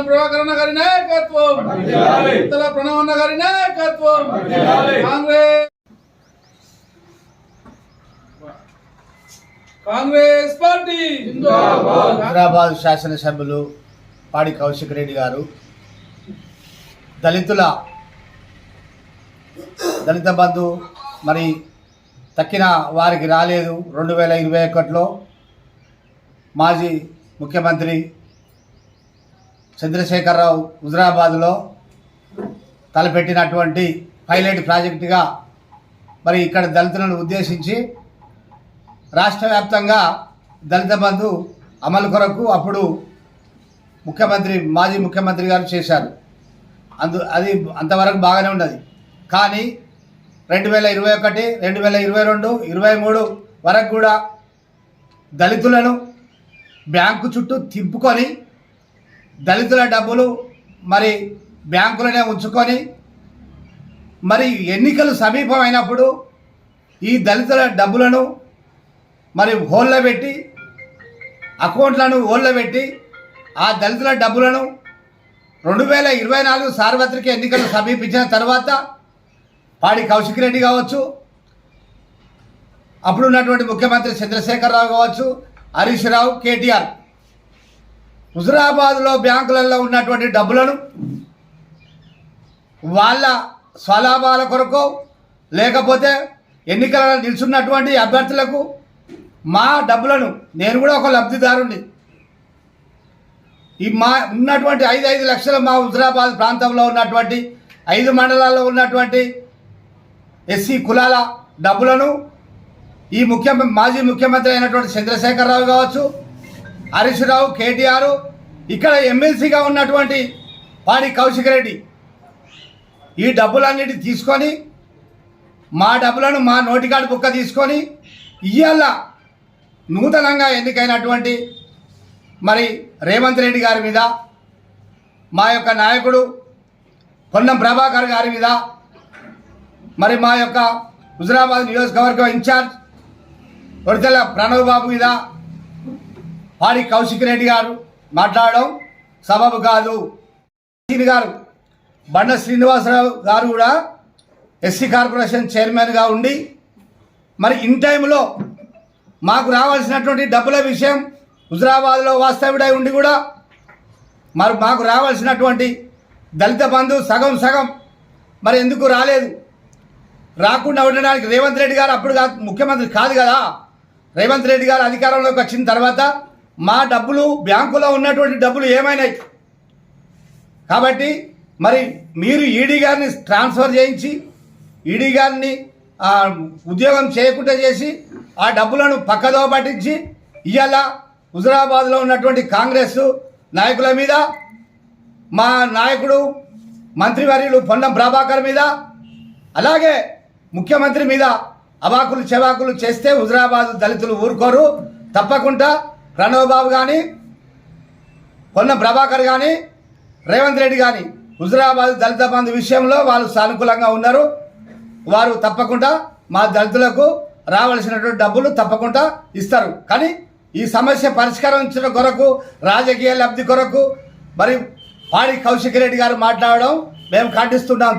ప్రభాకరన్న గారి నాయకత్వం, ఇత్తల ప్రణవన్న గారి నాయకత్వం, కాంగ్రెస్ పార్టీ హైదరాబాద్ శాసనసభ్యులు పాడి కౌశిక్ రెడ్డి గారు దళిత బంధు మరి తక్కిన వారికి రాలేదు. 2021లో మాజీ ముఖ్యమంత్రి చంద్రశేఖరరావు హుజరాబాద్లో తలపెట్టినటువంటి పైలట్ ప్రాజెక్టుగా మరి ఇక్కడ దళితులను ఉద్దేశించి రాష్ట్ర వ్యాప్తంగా దళిత బంధు అమలు కొరకు అప్పుడు మాజీ ముఖ్యమంత్రి గారు చేశారు. అది అంతవరకు బాగానే ఉన్నది. కానీ 2021, 2022, 2023 వరకు కూడా దళితులను బ్యాంకు చుట్టూ తిప్పుకొని దళితుల డబ్బులు మరి బ్యాంకులనే ఉంచుకొని మరి ఎన్నికలు సమీపమైనప్పుడు ఈ దళితుల డబ్బులను మరి హోల్లో పెట్టి అకౌంట్లను హోల్లో పెట్టి ఆ దళితుల డబ్బులను 2024 సార్వత్రిక ఎన్నికలు సమీపించిన తర్వాత పాడి కౌశిక్ రెడ్డి కావచ్చు, అప్పుడున్నటువంటి ముఖ్యమంత్రి చంద్రశేఖరరావు కావచ్చు, హరీష్ రావు, కేటీఆర్ హుజరాబాద్లో బ్యాంకులలో ఉన్నటువంటి డబ్బులను వాళ్ళ స్వలాభాల కొరకు లేకపోతే ఎన్నికలలో నిల్చున్నటువంటి అభ్యర్థులకు మా డబ్బులను, నేను కూడా ఒక లబ్ధిదారుణ్ణి, ఈ మా ఉన్నటువంటి 5 లక్షల మా హుజరాబాద్ ప్రాంతంలో ఉన్నటువంటి 5 మండలాల్లో ఉన్నటువంటి ఎస్సీ కులాల డబ్బులను ఈ మాజీ ముఖ్యమంత్రి అయినటువంటి చంద్రశేఖరరావు కావచ్చు, హరీష్ రావు, కేటీఆర్, ఇక్కడ ఎమ్మెల్సీగా ఉన్నటువంటి పాడి కౌశిక్ రెడ్డి ఈ డబ్బులన్నిటి తీసుకొని మా డబ్బులను మా నోటికాడు బుక్క తీసుకొని ఇవాళ నూతనంగా ఎన్నికైనటువంటి మరి రేవంత్ రెడ్డి గారి మీద, మా యొక్క నాయకుడు పొన్నం ప్రభాకర్ గారి మీద, మరి మా యొక్క హుజరాబాద్ నియోజకవర్గం ఇన్ఛార్జ్ ఒడితెల ప్రణవ్ బాబు మీద పాడి కౌశిక్ రెడ్డి గారు మాట్లాడడం సబబు కాదు. గారు బండ శ్రీనివాసరావు గారు కూడా ఎస్సీ కార్పొరేషన్ చైర్మన్గా ఉండి మరి ఇన్ టైంలో మాకు రావాల్సినటువంటి డబ్బుల విషయం హుజరాబాద్లో వాస్తవుడై ఉండి కూడా మరి మాకు రావాల్సినటువంటి దళిత బంధు సగం మరి ఎందుకు రాలేదు? రాకుండా ఉండడానికి రేవంత్ రెడ్డి గారు అప్పుడు ముఖ్యమంత్రి కాదు కదా. రేవంత్ రెడ్డి గారు అధికారంలోకి వచ్చిన తర్వాత మా డబ్బులు బ్యాంకులో ఉన్నటువంటి డబ్బులు ఏమైనాయి? కాబట్టి మరి మీరు ఈడీ గారిని ట్రాన్స్ఫర్ చేయించి ఈడీ గారిని ఉద్యోగం చేయకుండా చేసి ఆ డబ్బులను పక్కదో పట్టించి ఇవాళ హుజరాబాద్లో ఉన్నటువంటి కాంగ్రెస్ నాయకుల మీద, మా నాయకుడు మంత్రివర్యులు పొన్నం ప్రభాకర్ మీద, అలాగే ముఖ్యమంత్రి మీద అవాకులు చెవాకులు చేస్తే హుజరాబాద్ దళితులు ఊరుకోరు. తప్పకుండా ప్రణవ్ బాబు కానీ, పొన్నం ప్రభాకర్ కానీ, రేవంత్ రెడ్డి కానీ హుజరాబాద్ దళిత బంధు విషయంలో వాళ్ళు సానుకూలంగా ఉన్నారు. వారు తప్పకుండా మా దళితులకు రావాల్సినటువంటి డబ్బులు తప్పకుండా ఇస్తారు. కానీ ఈ సమస్య పరిష్కరించడం కొరకు, రాజకీయ లబ్ధి కొరకు మరి పాడి కౌశిక్ రెడ్డి గారు మాట్లాడడం మేము ఖండిస్తున్నాం.